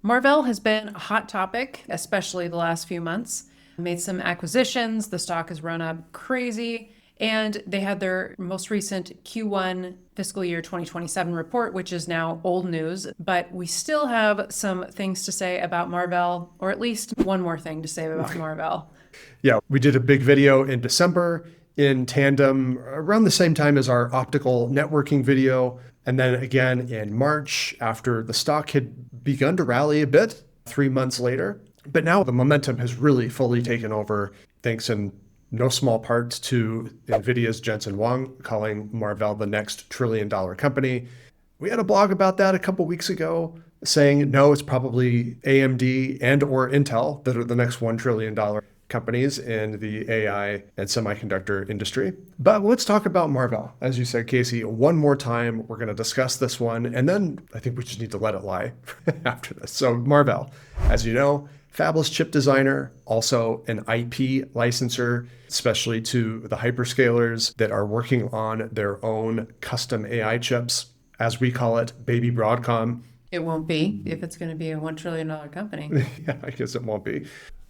Marvell has been a hot topic, especially the last few months. Made some acquisitions, the stock has run up crazy, and they had their most recent Q1 fiscal year 2027 report, which is now old news, but we still have some things to say about Marvell, or at least one more thing to say about Marvell. Yeah, we did a big video in December in tandem around the same time as our optical networking video. And then again in March after the stock had begun to rally a bit 3 months later. But now the momentum has really fully taken over, thanks in no small part to NVIDIA's Jensen Huang calling Marvell the next trillion-dollar company. We had a blog about that a couple weeks ago saying, no, it's probably AMD and or Intel that are the next $1 trillion companies in the AI and semiconductor industry. But let's talk about Marvell. As you said, Casey, one more time, we're going to discuss this one, and then I think we just need to let it lie after this. So Marvell, as you know, fabless chip designer, also an IP licensor, especially to the hyperscalers that are working on their own custom AI chips, as we call it, baby Broadcom. It won't be if it's going to be a $1 trillion company. Yeah, I guess it won't be.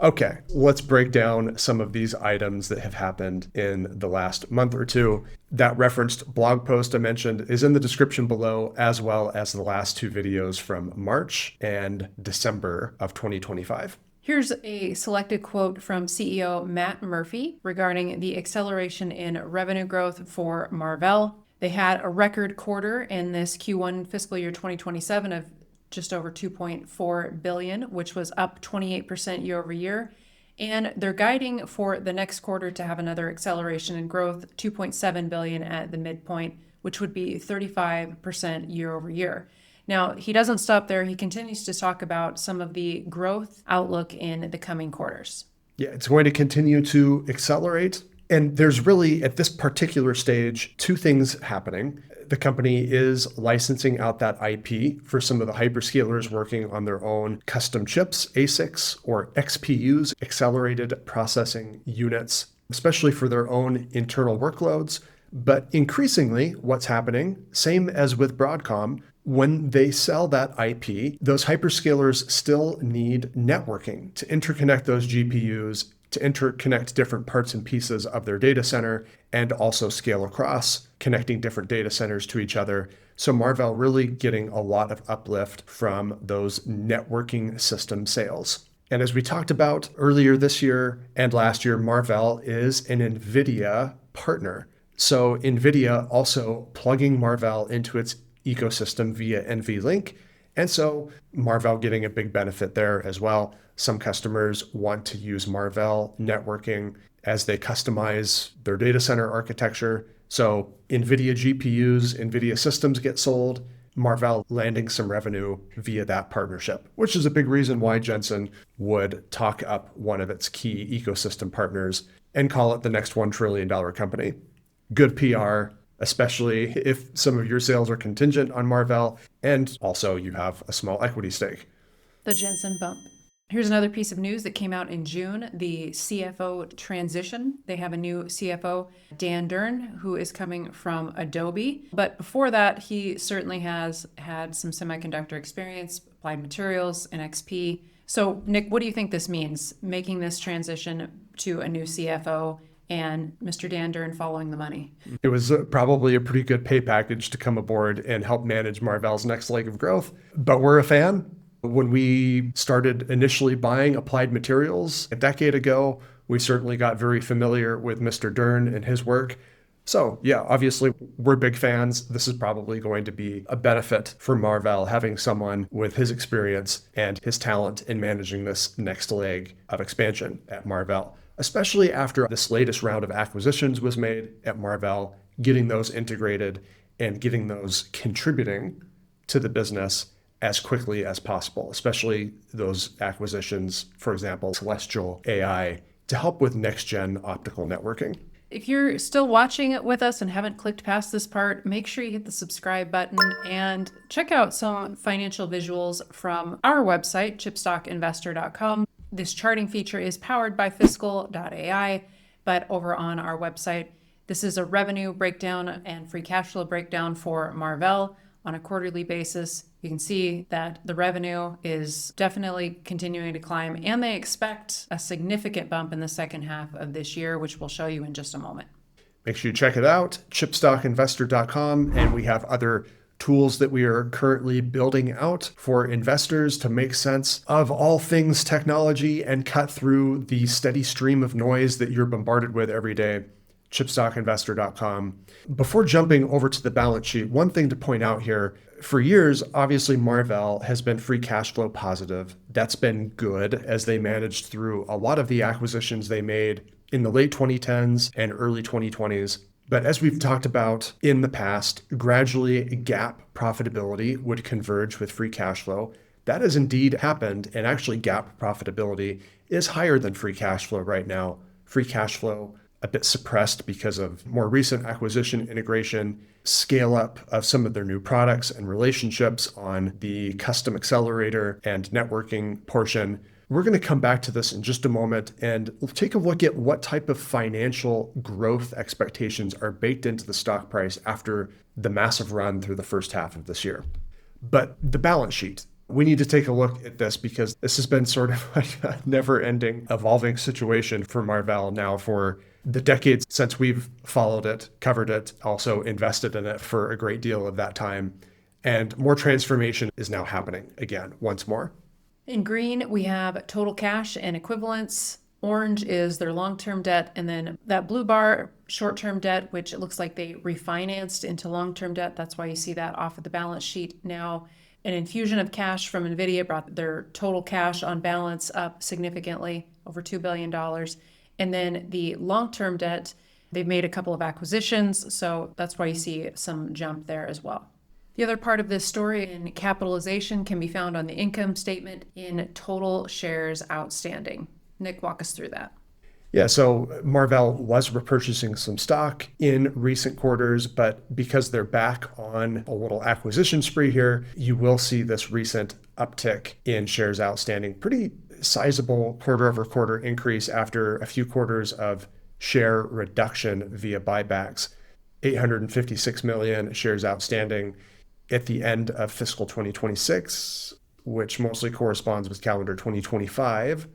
Okay, let's break down some of these items that have happened in the last month or two. That referenced blog post I mentioned is in the description below, as well as the last two videos from March and December of 2025. Here's a selected quote from CEO Matt Murphy regarding the acceleration in revenue growth for Marvell. They had a record quarter in this Q1 fiscal year 2027 of just over $2.4 billion, which was up 28% year over year. And they're guiding for the next quarter to have another acceleration in growth, $2.7 billion at the midpoint, which would be 35% year over year. Now, he doesn't stop there. He continues to talk about some of the growth outlook in the coming quarters. Yeah, it's going to continue to accelerate. And there's really, at this particular stage, two things happening. The company is licensing out that IP for some of the hyperscalers working on their own custom chips, ASICs, or XPUs, accelerated processing units, especially for their own internal workloads. But increasingly, what's happening, same as with Broadcom, when they sell that IP, those hyperscalers still need networking to interconnect those GPUs, to interconnect different parts and pieces of their data center, and also scale across, connecting different data centers to each other. So Marvell really getting a lot of uplift from those networking system sales. And as we talked about earlier this year and last year, Marvell is an NVIDIA partner. So NVIDIA also plugging Marvell into its ecosystem via NVLink. And so Marvell getting a big benefit there as well. Some customers want to use Marvell networking as they customize their data center architecture. So NVIDIA GPUs, NVIDIA systems get sold, Marvell landing some revenue via that partnership, which is a big reason why Jensen would talk up one of its key ecosystem partners and call it the next $1 trillion company. Good PR, especially if some of your sales are contingent on Marvell, and also you have a small equity stake. The Jensen bump. Here's another piece of news that came out in June, the CFO transition. They have a new CFO, Dan Durn, who is coming from Adobe. But before that, he certainly has had some semiconductor experience, applied materials, and XP. So, Nick, what do you think this means, making this transition to a new CFO and Mr. Dan Durn following the money? It was probably a pretty good pay package to come aboard and help manage Marvell's next leg of growth. But we're a fan. When we started initially buying Applied Materials a decade ago, we certainly got very familiar with Mr. Durn and his work. So yeah, obviously we're big fans. This is probably going to be a benefit for Marvell, having someone with his experience and his talent in managing this next leg of expansion at Marvell, especially after this latest round of acquisitions was made at Marvell, getting those integrated and getting those contributing to the business as quickly as possible, especially those acquisitions, for example, Celestial AI, to help with next-gen optical networking. If you're still watching it with us and haven't clicked past this part, make sure you hit the subscribe button and check out some financial visuals from our website, chipstockinvestor.com. This charting feature is powered by fiscal.ai, but over on our website, this is a revenue breakdown and free cash flow breakdown for Marvell. on a quarterly basis. You can see that the revenue is definitely continuing to climb, and they expect a significant bump in the second half of this year, which we'll show you in just a moment. Make sure you check it out, chipstockinvestor.com, and we have other tools that we are currently building out for investors to make sense of all things technology and cut through the steady stream of noise that you're bombarded with every day. chipstockinvestor.com. Before jumping over to the balance sheet, one thing to point out here, for years, obviously Marvell has been free cash flow positive. That's been good as they managed through a lot of the acquisitions they made in the late 2010s and early 2020s. But as we've talked about in the past, gradually GAAP profitability would converge with free cash flow. That has indeed happened, and actually GAAP profitability is higher than free cash flow right now. Free cash flow a bit suppressed because of more recent acquisition integration, scale up of some of their new products and relationships on the custom accelerator and networking portion. We're going to come back to this in just a moment and take a look at what type of financial growth expectations are baked into the stock price after the massive run through the first half of this year. But the balance sheet, we need to take a look at this because this has been sort of like a never-ending, evolving situation for Marvell now for the decades since we've followed it, covered it, also invested in it for a great deal of that time. And more transformation is now happening again, once more. In green, we have total cash and equivalents. Orange is their long-term debt. And then that blue bar, short-term debt, which it looks like they refinanced into long-term debt. That's why you see that off of the balance sheet now. An infusion of cash from NVIDIA brought their total cash on balance up significantly, over $2 billion. And then the long-term debt, they've made a couple of acquisitions. So that's why you see some jump there as well. The other part of this story in capitalization can be found on the income statement in total shares outstanding. Nick, walk us through that. Yeah, so Marvell was repurchasing some stock in recent quarters, but because they're back on a little acquisition spree here, you will see this recent uptick in shares outstanding. Pretty sizable quarter-over-quarter increase after a few quarters of share reduction via buybacks. 856 million shares outstanding at the end of fiscal 2026, which mostly corresponds with calendar 2025,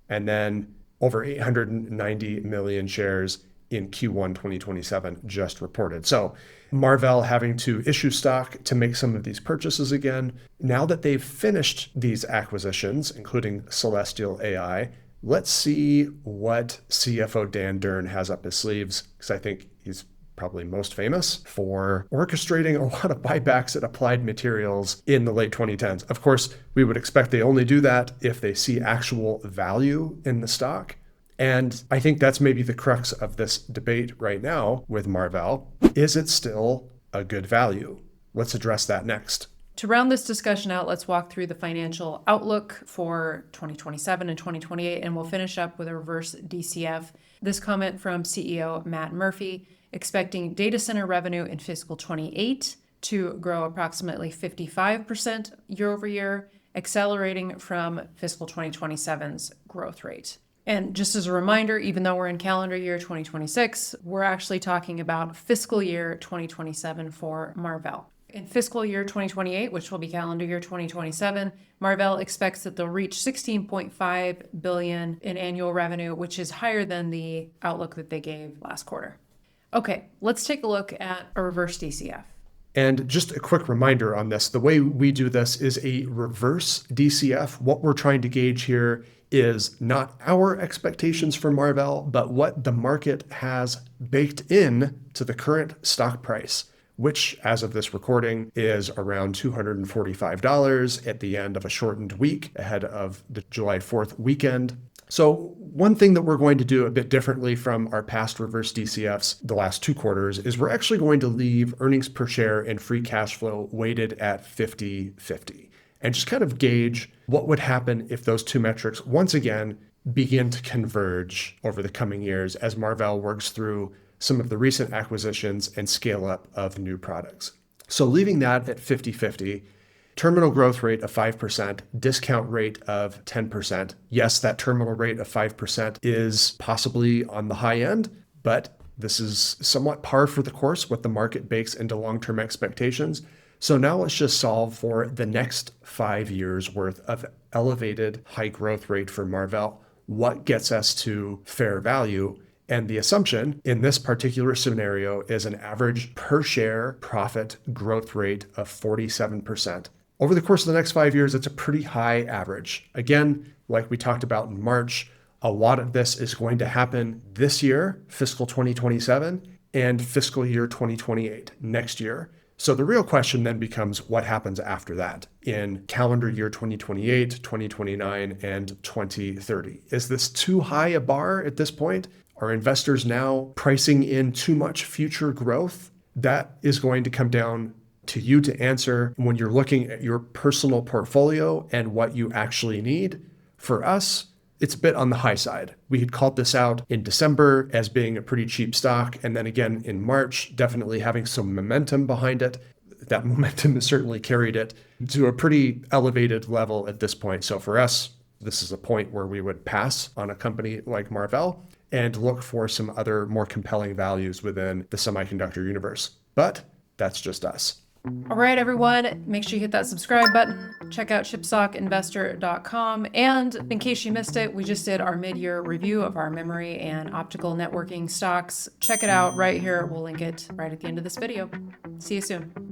and then over 890 million shares in Q1 2027 just reported. So Marvell having to issue stock to make some of these purchases again. Now that they've finished these acquisitions, including Celestial AI, let's see what CFO Dan Durn has up his sleeves, because I think he's probably most famous for orchestrating a lot of buybacks at Applied Materials in the late 2010s. Of course, we would expect they only do that if they see actual value in the stock. And I think that's maybe the crux of this debate right now with Marvell. Is it still a good value? Let's address that next. To round this discussion out, let's walk through the financial outlook for 2027 and 2028, and we'll finish up with a reverse DCF. This comment from CEO Matt Murphy, expecting data center revenue in fiscal 28 to grow approximately 55% year over year, accelerating from fiscal 2027's growth rate. And just as a reminder, even though we're in calendar year 2026, we're actually talking about fiscal year 2027 for Marvell. In fiscal year 2028, which will be calendar year 2027, Marvell expects that they'll reach $16.5 billion in annual revenue, which is higher than the outlook that they gave last quarter. Okay, let's take a look at a reverse DCF. And just a quick reminder on this, the way we do this is a reverse DCF. What we're trying to gauge here is not our expectations for Marvell, but what the market has baked in to the current stock price, which as of this recording is around $245 at the end of a shortened week ahead of the July 4th weekend. So one thing that we're going to do a bit differently from our past reverse DCFs the last two quarters is we're actually going to leave earnings per share and free cash flow weighted at 50-50 and just kind of gauge what would happen if those two metrics once again begin to converge over the coming years as Marvell works through some of the recent acquisitions and scale up of new products. So leaving that at 50-50, terminal growth rate of 5%, discount rate of 10%. Yes, that terminal rate of 5% is possibly on the high end, but this is somewhat par for the course, what the market bakes into long-term expectations. So now let's just solve for the next 5 years worth of elevated high growth rate for Marvell. What gets us to fair value? And the assumption in this particular scenario is an average per share profit growth rate of 47%. Over the course of the next 5 years, it's a pretty high average. Again, like we talked about in March, a lot of this is going to happen this year, fiscal 2027, and fiscal year 2028, next year. So the real question then becomes what happens after that in calendar year 2028, 2029, and 2030. Is this too high a bar at this point? Are investors now pricing in too much future growth? That is going to come down to you to answer when you're looking at your personal portfolio and what you actually need. For us, it's a bit on the high side. We had called this out in December as being a pretty cheap stock. And then again in March, definitely having some momentum behind it. That momentum has certainly carried it to a pretty elevated level at this point. So for us, this is a point where we would pass on a company like Marvell and look for some other more compelling values within the semiconductor universe. But that's just us. All right, everyone, make sure you hit that subscribe button. Check out chipstockinvestor.com. And in case you missed it, we just did our mid-year review of our memory and optical networking stocks. Check it out right here. We'll link it right at the end of this video. See you soon.